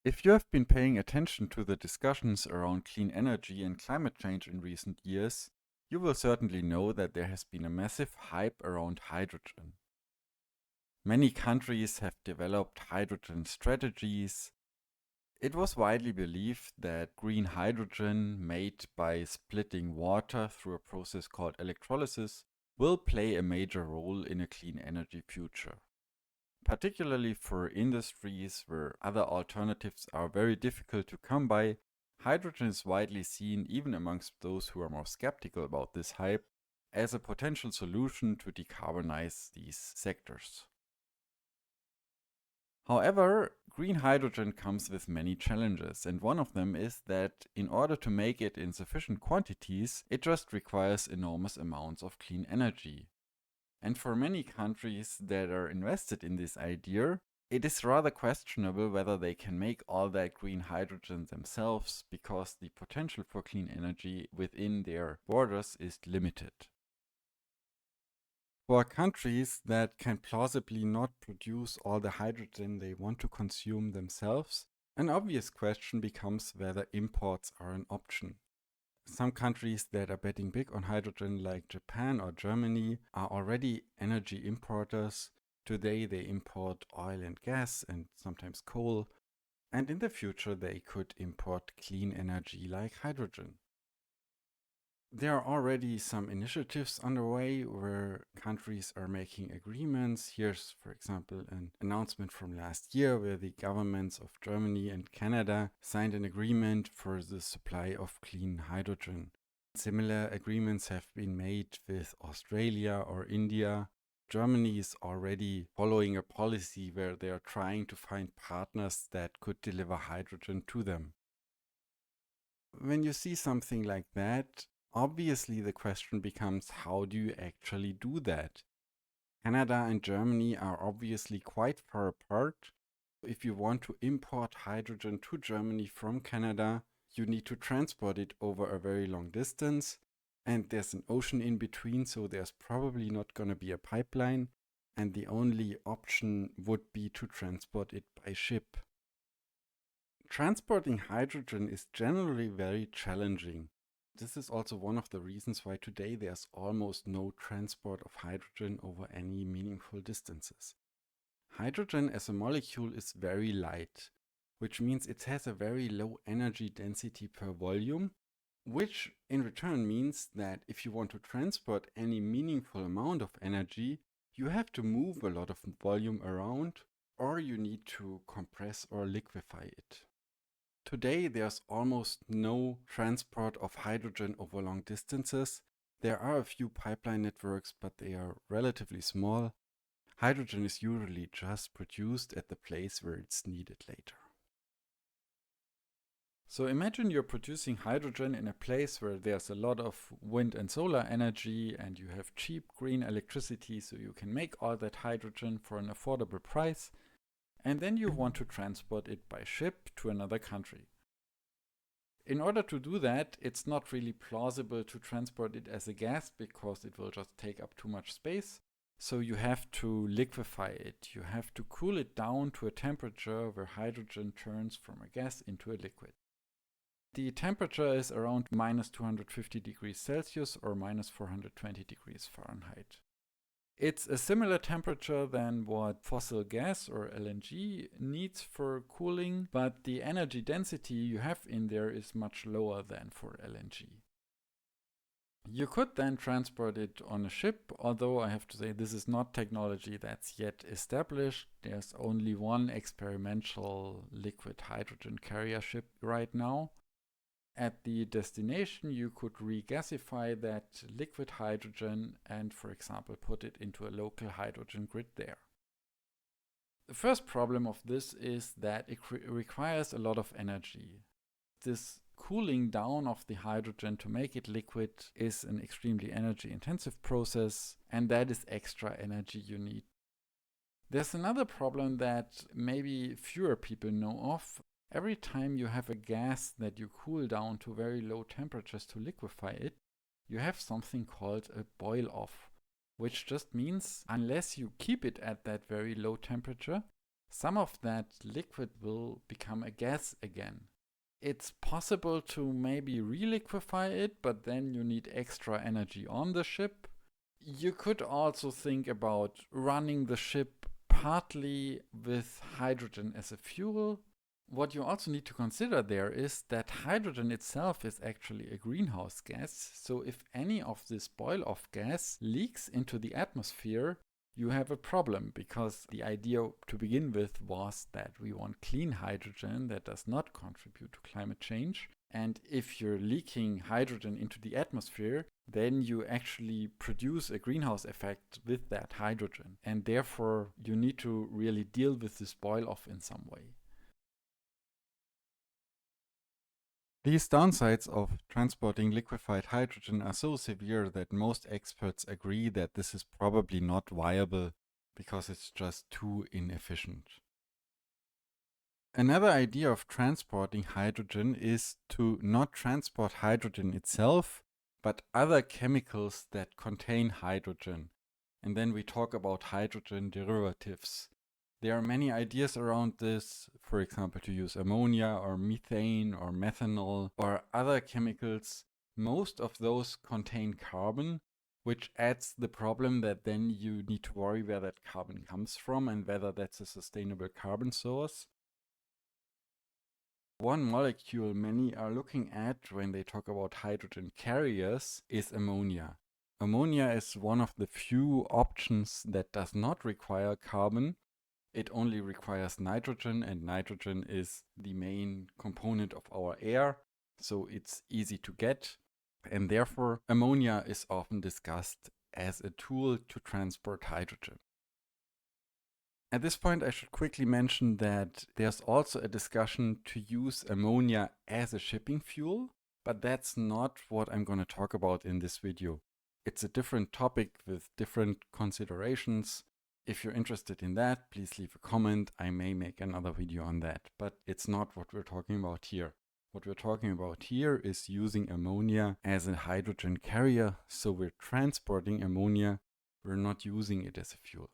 If you have been paying attention to the discussions around clean energy and climate change in recent years, you will certainly know that there has been a massive hype around hydrogen. Many countries have developed hydrogen strategies. It was widely believed that green hydrogen, made by splitting water through a process called electrolysis, will play a major role in a clean energy future. Particularly for industries where other alternatives are very difficult to come by, hydrogen is widely seen, even amongst those who are more skeptical about this hype, as a potential solution to decarbonize these sectors. However, green hydrogen comes with many challenges, and one of them is that in order to make it in sufficient quantities, it just requires enormous amounts of clean energy. And for many countries that are invested in this idea, it is rather questionable whether they can make all that green hydrogen themselves, because the potential for clean energy within their borders is limited. For countries that can plausibly not produce all the hydrogen they want to consume themselves, an obvious question becomes whether imports are an option. Some countries that are betting big on hydrogen, like Japan or Germany, are already energy importers. Today they import oil and gas and sometimes coal, and in the future they could import clean energy like hydrogen. There are already some initiatives underway where countries are making agreements. Here's, for example, an announcement from last year where the governments of Germany and Canada signed an agreement for the supply of clean hydrogen. Similar agreements have been made with Australia or India. Germany is already following a policy where they are trying to find partners that could deliver hydrogen to them. When you see something like that, obviously the question becomes, how do you actually do that? Canada and Germany are obviously quite far apart. If you want to import hydrogen to Germany from Canada, you need to transport it over a very long distance, and there's an ocean in between, so there's probably not going to be a pipeline, and the only option would be to transport it by ship. Transporting hydrogen is generally very challenging. This is also one of the reasons why today there's almost no transport of hydrogen over any meaningful distances. Hydrogen as a molecule is very light, which means it has a very low energy density per volume, which in return means that if you want to transport any meaningful amount of energy, you have to move a lot of volume around, or you need to compress or liquefy it. Today, there's almost no transport of hydrogen over long distances. There are a few pipeline networks, but they are relatively small. Hydrogen is usually just produced at the place where it's needed later. So imagine you're producing hydrogen in a place where there's a lot of wind and solar energy, and you have cheap green electricity, so you can make all that hydrogen for an affordable price. And then you want to transport it by ship to another country. In order to do that, it's not really plausible to transport it as a gas because it will just take up too much space. So you have to liquefy it. You have to cool it down to a temperature where hydrogen turns from a gas into a liquid. The temperature is around minus 250 degrees Celsius or minus 420 degrees Fahrenheit. It's a similar temperature than what fossil gas or LNG needs for cooling, but the energy density you have in there is much lower than for LNG. You could then transport it on a ship, although I have to say this is not technology that's yet established. There's only one experimental liquid hydrogen carrier ship right now. At the destination, you could regasify that liquid hydrogen and, for example, put it into a local hydrogen grid there. The first problem of this is that it requires a lot of energy. This cooling down of the hydrogen to make it liquid is an extremely energy-intensive process, and that is extra energy you need. There's another problem that maybe fewer people know of. Every time you have a gas that you cool down to very low temperatures to liquefy it, you have something called a boil-off, which just means unless you keep it at that very low temperature, some of that liquid will become a gas again. It's possible to maybe reliquefy it, but then you need extra energy on the ship. You could also think about running the ship partly with hydrogen as a fuel. What you also need to consider there is that hydrogen itself is actually a greenhouse gas. So if any of this boil-off gas leaks into the atmosphere, you have a problem, because the idea to begin with was that we want clean hydrogen that does not contribute to climate change. And if you're leaking hydrogen into the atmosphere, then you actually produce a greenhouse effect with that hydrogen. And therefore, you need to really deal with this boil-off in some way. These downsides of transporting liquefied hydrogen are so severe that most experts agree that this is probably not viable because it's just too inefficient. Another idea of transporting hydrogen is to not transport hydrogen itself, but other chemicals that contain hydrogen. And then we talk about hydrogen derivatives. There are many ideas around this, for example, to use ammonia or methane or methanol or other chemicals. Most of those contain carbon, which adds the problem that then you need to worry where that carbon comes from and whether that's a sustainable carbon source. One molecule many are looking at when they talk about hydrogen carriers is ammonia. Ammonia is one of the few options that does not require carbon. It only requires nitrogen, and nitrogen is the main component of our air, so it's easy to get. And therefore, ammonia is often discussed as a tool to transport hydrogen. At this point, I should quickly mention that there's also a discussion to use ammonia as a shipping fuel, but that's not what I'm going to talk about in this video. It's a different topic with different considerations. If you're interested in that, please leave a comment. I may make another video on that, but it's not what we're talking about here. What we're talking about here is using ammonia as a hydrogen carrier, so we're transporting ammonia, we're not using it as a fuel.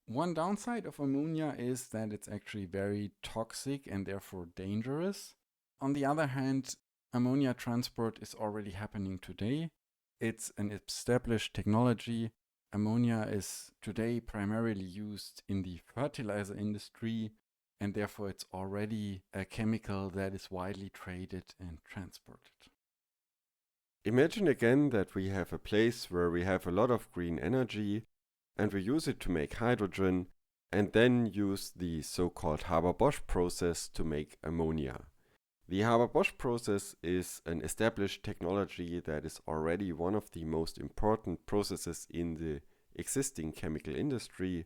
One downside of ammonia is that it's actually very toxic and therefore dangerous. On the other hand, ammonia transport is already happening today. It's an established technology. Ammonia is today primarily used in the fertilizer industry, and therefore it's already a chemical that is widely traded and transported. Imagine again that we have a place where we have a lot of green energy and we use it to make hydrogen and then use the so-called Haber-Bosch process to make ammonia. The Haber-Bosch process is an established technology that is already one of the most important processes in the existing chemical industry.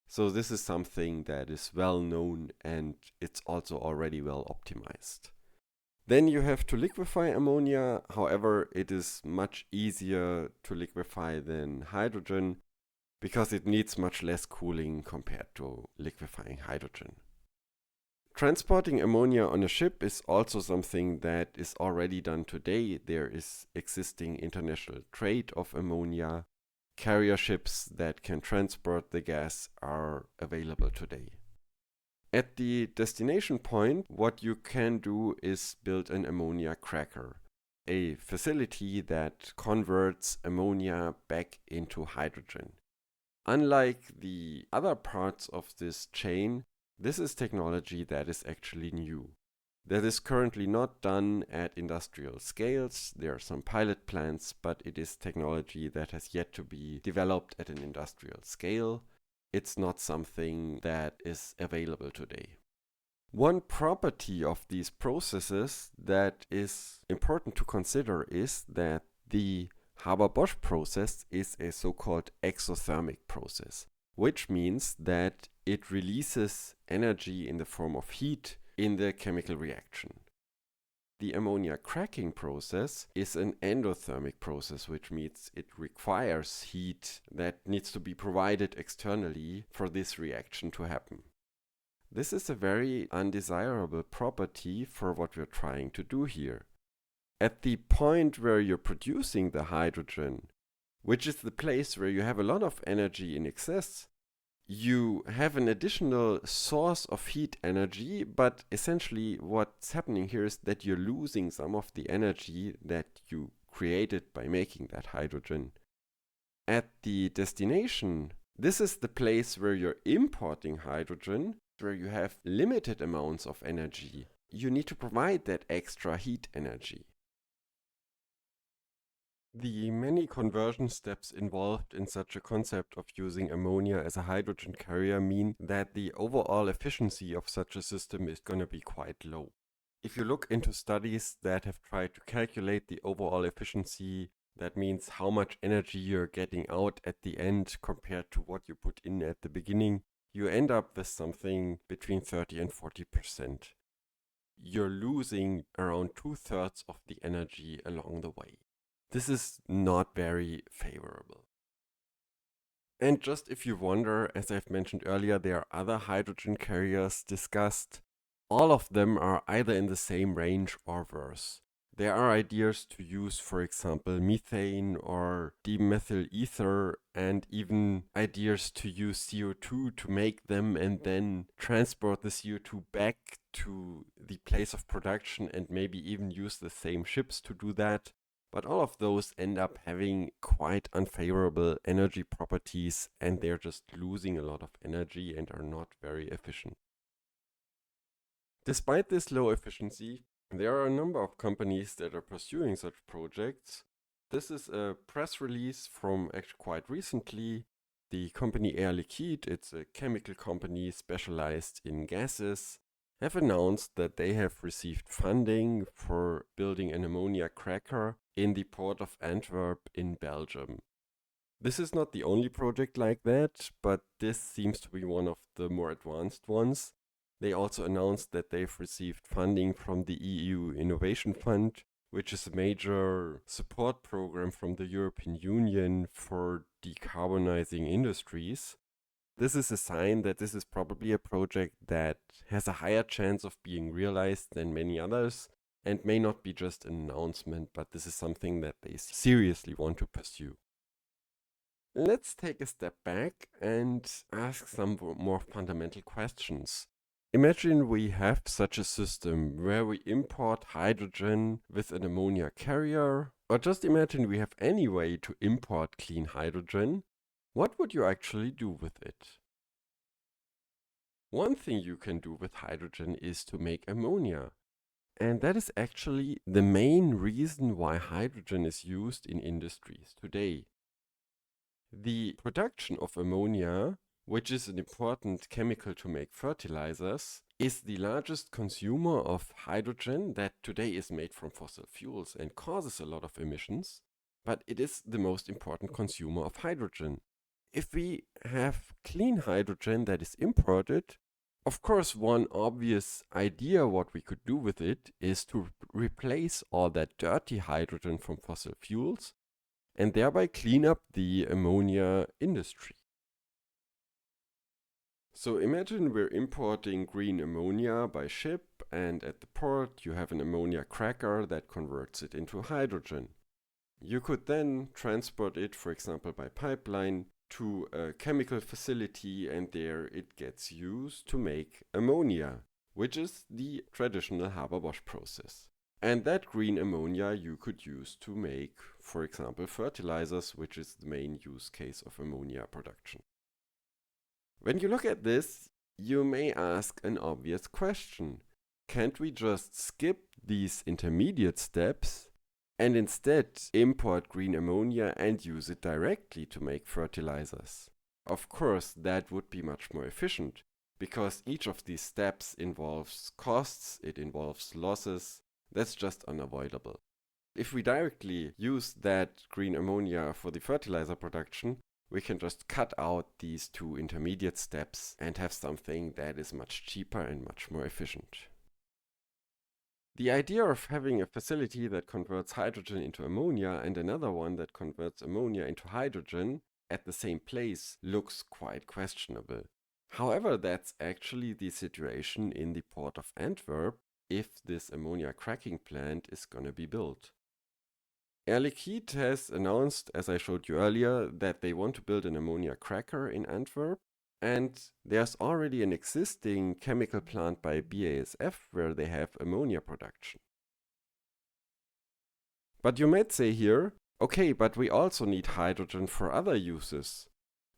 So this is something that is well known and it's also already well optimized. Then you have to liquefy ammonia. However, it is much easier to liquefy than hydrogen because it needs much less cooling compared to liquefying hydrogen. Transporting ammonia on a ship is also something that is already done today. There is existing international trade of ammonia. Carrier ships that can transport the gas are available today. At the destination point, what you can do is build an ammonia cracker, a facility that converts ammonia back into hydrogen. Unlike the other parts of this chain, this is technology that is actually new. That is currently not done at industrial scales. There are some pilot plants, but it is technology that has yet to be developed at an industrial scale. It's not something that is available today. One property of these processes that is important to consider is that the Haber-Bosch process is a so-called exothermic process, which means that it releases energy in the form of heat in the chemical reaction. The ammonia cracking process is an endothermic process, which means it requires heat that needs to be provided externally for this reaction to happen. This is a very undesirable property for what we're trying to do here. At the point where you're producing the hydrogen, which is the place where you have a lot of energy in excess, you have an additional source of heat energy, but essentially what's happening here is that you're losing some of the energy that you created by making that hydrogen. At the destination, this is the place where you're importing hydrogen, where you have limited amounts of energy. You need to provide that extra heat energy. The many conversion steps involved in such a concept of using ammonia as a hydrogen carrier mean that the overall efficiency of such a system is going to be quite low. If you look into studies that have tried to calculate the overall efficiency, that means how much energy you're getting out at the end compared to what you put in at the beginning, you end up with something between 30 and 40%. You're losing around 2/3 of the energy along the way. This is not very favorable. And just if you wonder, as I've mentioned earlier, there are other hydrogen carriers discussed. All of them are either in the same range or worse. There are ideas to use, for example, methane or dimethyl ether, and even ideas to use CO2 to make them and then transport the CO2 back to the place of production and maybe even use the same ships to do that. But all of those end up having quite unfavorable energy properties, and they're just losing a lot of energy and are not very efficient. Despite this low efficiency, there are a number of companies that are pursuing such projects. This is a press release from actually quite recently. The company Air Liquide, it's a chemical company specialized in gases, have announced that they have received funding for building an ammonia cracker in the port of Antwerp in Belgium. This is not the only project like that, but this seems to be one of the more advanced ones. They also announced that they've received funding from the EU Innovation Fund, which is a major support program from the European Union for decarbonizing industries. This is a sign that this is probably a project that has a higher chance of being realized than many others and may not be just an announcement, but this is something that they seriously want to pursue. Let's take a step back and ask some more fundamental questions. Imagine we have such a system where we import hydrogen with an ammonia carrier, or just imagine we have any way to import clean hydrogen. What would you actually do with it? One thing you can do with hydrogen is to make ammonia. And that is actually the main reason why hydrogen is used in industries today. The production of ammonia, which is an important chemical to make fertilizers, is the largest consumer of hydrogen that today is made from fossil fuels and causes a lot of emissions, but it is the most important consumer of hydrogen. If we have clean hydrogen that is imported, of course, one obvious idea what we could do with it is to replace all that dirty hydrogen from fossil fuels and thereby clean up the ammonia industry. So imagine we're importing green ammonia by ship, and at the port you have an ammonia cracker that converts it into hydrogen. You could then transport it, for example, by pipeline to a chemical facility, and there it gets used to make ammonia, which is the traditional Haber-Bosch process. And that green ammonia you could use to make, for example, fertilizers, which is the main use case of ammonia production. When you look at this, you may ask an obvious question. Can't we just skip these intermediate steps and instead import green ammonia and use it directly to make fertilizers? Of course, that would be much more efficient, because each of these steps involves costs, it involves losses. That's just unavoidable. If we directly use that green ammonia for the fertilizer production, we can just cut out these two intermediate steps and have something that is much cheaper and much more efficient. The idea of having a facility that converts hydrogen into ammonia and another one that converts ammonia into hydrogen at the same place looks quite questionable. However, that's actually the situation in the port of Antwerp if this ammonia cracking plant is going to be built. Air Liquide has announced, as I showed you earlier, that they want to build an ammonia cracker in Antwerp, And there's already an existing chemical plant by BASF where they have ammonia production. But you might say here, okay, but we also need hydrogen for other uses.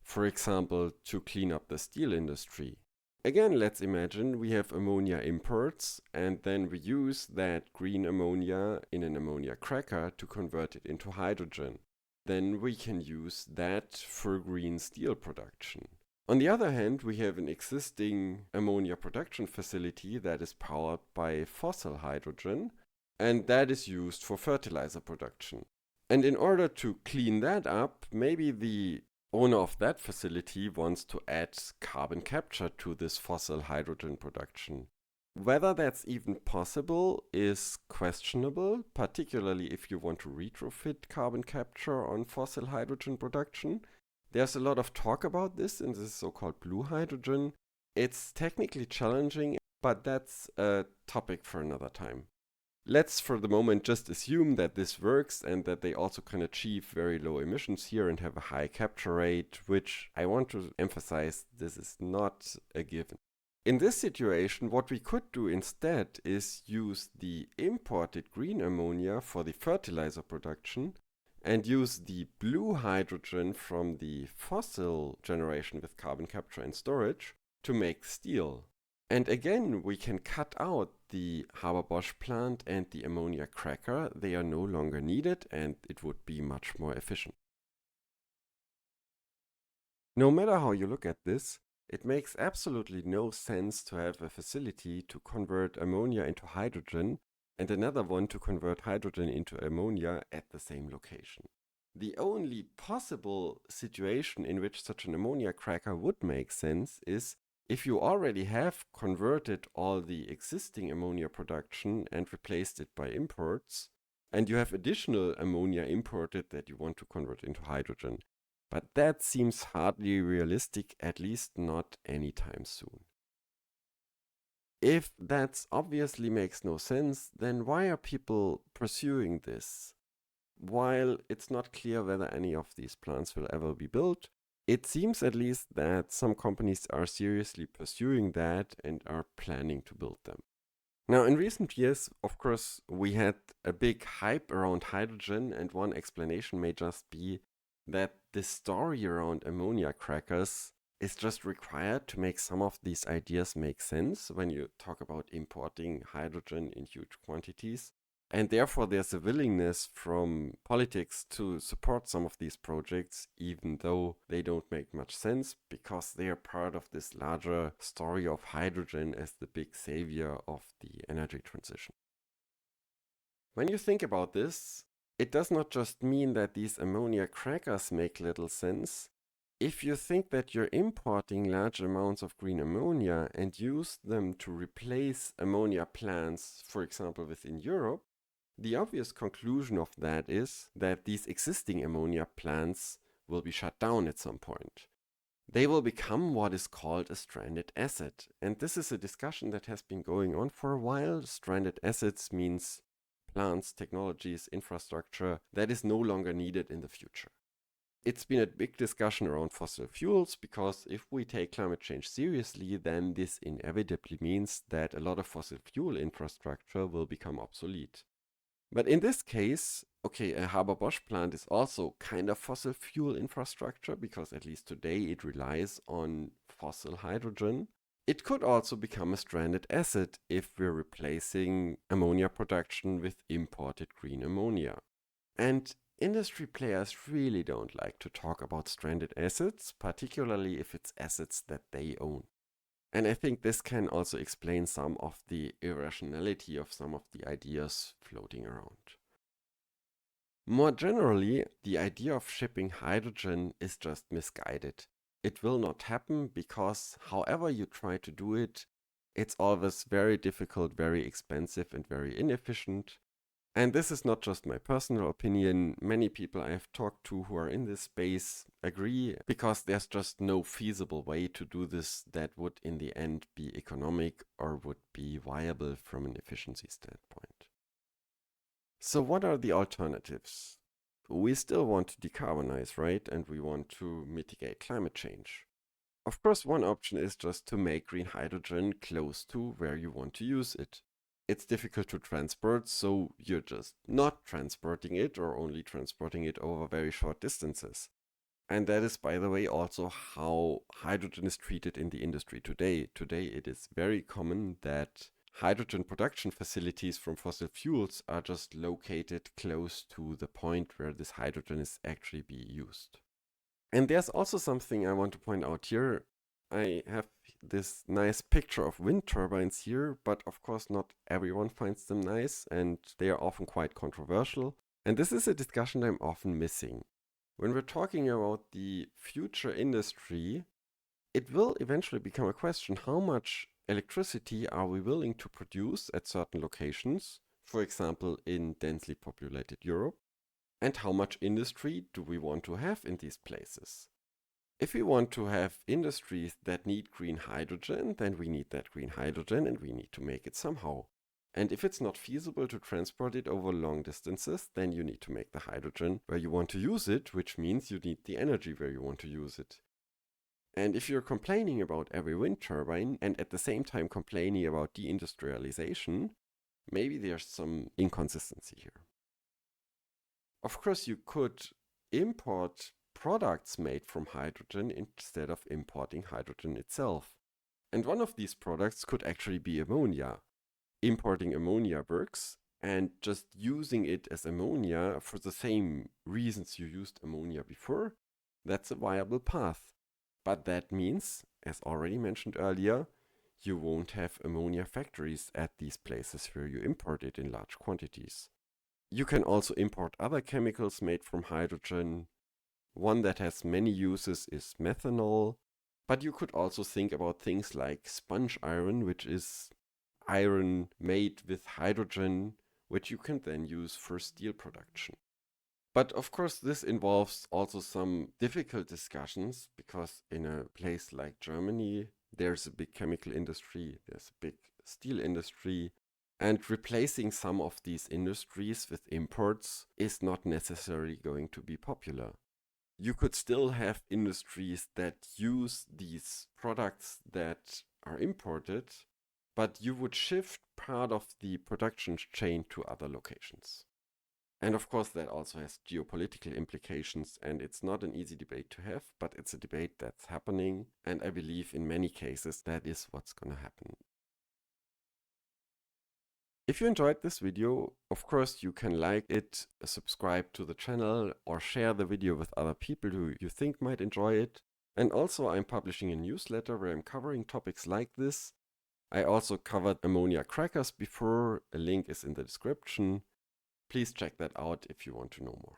For example, to clean up the steel industry. Again, let's imagine we have ammonia imports and then we use that green ammonia in an ammonia cracker to convert it into hydrogen. Then we can use that for green steel production. On the other hand, we have an existing ammonia production facility that is powered by fossil hydrogen, and that is used for fertilizer production. And in order to clean that up, maybe the owner of that facility wants to add carbon capture to this fossil hydrogen production. Whether that's even possible is questionable, particularly if you want to retrofit carbon capture on fossil hydrogen production. There's a lot of talk about this in this so-called blue hydrogen. It's technically challenging, but that's a topic for another time. Let's for the moment just assume that this works and that they also can achieve very low emissions here and have a high capture rate, which I want to emphasize this is not a given. In this situation, what we could do instead is use the imported green ammonia for the fertilizer production and use the blue hydrogen from the fossil generation with carbon capture and storage to make steel. And again, we can cut out the Haber-Bosch plant and the ammonia cracker. They are no longer needed and it would be much more efficient. No matter how you look at this, it makes absolutely no sense to have a facility to convert ammonia into hydrogen and another one to convert hydrogen into ammonia at the same location. The only possible situation in which such an ammonia cracker would make sense is if you already have converted all the existing ammonia production and replaced it by imports, and you have additional ammonia imported that you want to convert into hydrogen. But that seems hardly realistic, at least not anytime soon. If that obviously makes no sense, then why are people pursuing this? While it's not clear whether any of these plants will ever be built, it seems at least that some companies are seriously pursuing that and are planning to build them. Now, in recent years, of course, we had a big hype around hydrogen, and one explanation may just be that the story around ammonia crackers is just required to make some of these ideas make sense when you talk about importing hydrogen in huge quantities. And therefore, there's a willingness from politics to support some of these projects, even though they don't make much sense, because they are part of this larger story of hydrogen as the big savior of the energy transition. When you think about this, it does not just mean that these ammonia crackers make little sense. If you think that you're importing large amounts of green ammonia and use them to replace ammonia plants, for example, within Europe, the obvious conclusion of that is that these existing ammonia plants will be shut down at some point. They will become what is called a stranded asset. And this is a discussion that has been going on for a while. Stranded assets means plants, technologies, infrastructure that is no longer needed in the future. It's been a big discussion around fossil fuels because if we take climate change seriously, then this inevitably means that a lot of fossil fuel infrastructure will become obsolete. But in this case, okay, a Haber-Bosch plant is also kind of fossil fuel infrastructure because at least today it relies on fossil hydrogen. It could also become a stranded asset if we're replacing ammonia production with imported green ammonia. And industry players really don't like to talk about stranded assets, particularly if it's assets that they own. And I think this can also explain some of the irrationality of some of the ideas floating around. More generally, the idea of shipping hydrogen is just misguided. It will not happen because however you try to do it, it's always very difficult, very expensive, and very inefficient. And this is not just my personal opinion. Many people I have talked to who are in this space agree because there's just no feasible way to do this that would in the end be economic or would be viable from an efficiency standpoint. So what are the alternatives? We still want to decarbonize, right? And we want to mitigate climate change. Of course, one option is just to make green hydrogen close to where you want to use it. It's difficult to transport, so you're just not transporting it or only transporting it over very short distances. And that is, by the way, also how hydrogen is treated in the industry today. Today, it is very common that hydrogen production facilities from fossil fuels are just located close to the point where this hydrogen is actually being used. And there's also something I want to point out here. I have this nice picture of wind turbines here, but of course not everyone finds them nice, and they are often quite controversial. And this is a discussion I'm often missing. When we're talking about the future industry, it will eventually become a question: how much electricity are we willing to produce at certain locations, for example in densely populated Europe, and how much industry do we want to have in these places? If we want to have industries that need green hydrogen, then we need that green hydrogen and we need to make it somehow. And if it's not feasible to transport it over long distances, then you need to make the hydrogen where you want to use it, which means you need the energy where you want to use it. And if you're complaining about every wind turbine and at the same time complaining about deindustrialization, maybe there's some inconsistency here. Of course, you could import products made from hydrogen instead of importing hydrogen itself. And one of these products could actually be ammonia. Importing ammonia works, and just using it as ammonia for the same reasons you used ammonia before, that's a viable path. But that means, as already mentioned earlier, you won't have ammonia factories at these places where you import it in large quantities. You can also import other chemicals made from hydrogen. One that has many uses is methanol, but you could also think about things like sponge iron, which is iron made with hydrogen, which you can then use for steel production. But of course, this involves also some difficult discussions, because in a place like Germany, there's a big chemical industry, there's a big steel industry, and replacing some of these industries with imports is not necessarily going to be popular. You could still have industries that use these products that are imported, but you would shift part of the production chain to other locations. And of course, that also has geopolitical implications, and it's not an easy debate to have, but it's a debate that's happening, and I believe in many cases that is what's going to happen. If you enjoyed this video, of course you can like it, subscribe to the channel, or share the video with other people who you think might enjoy it. And also I'm publishing a newsletter where I'm covering topics like this. I also covered ammonia crackers before, a link is in the description. Please check that out if you want to know more.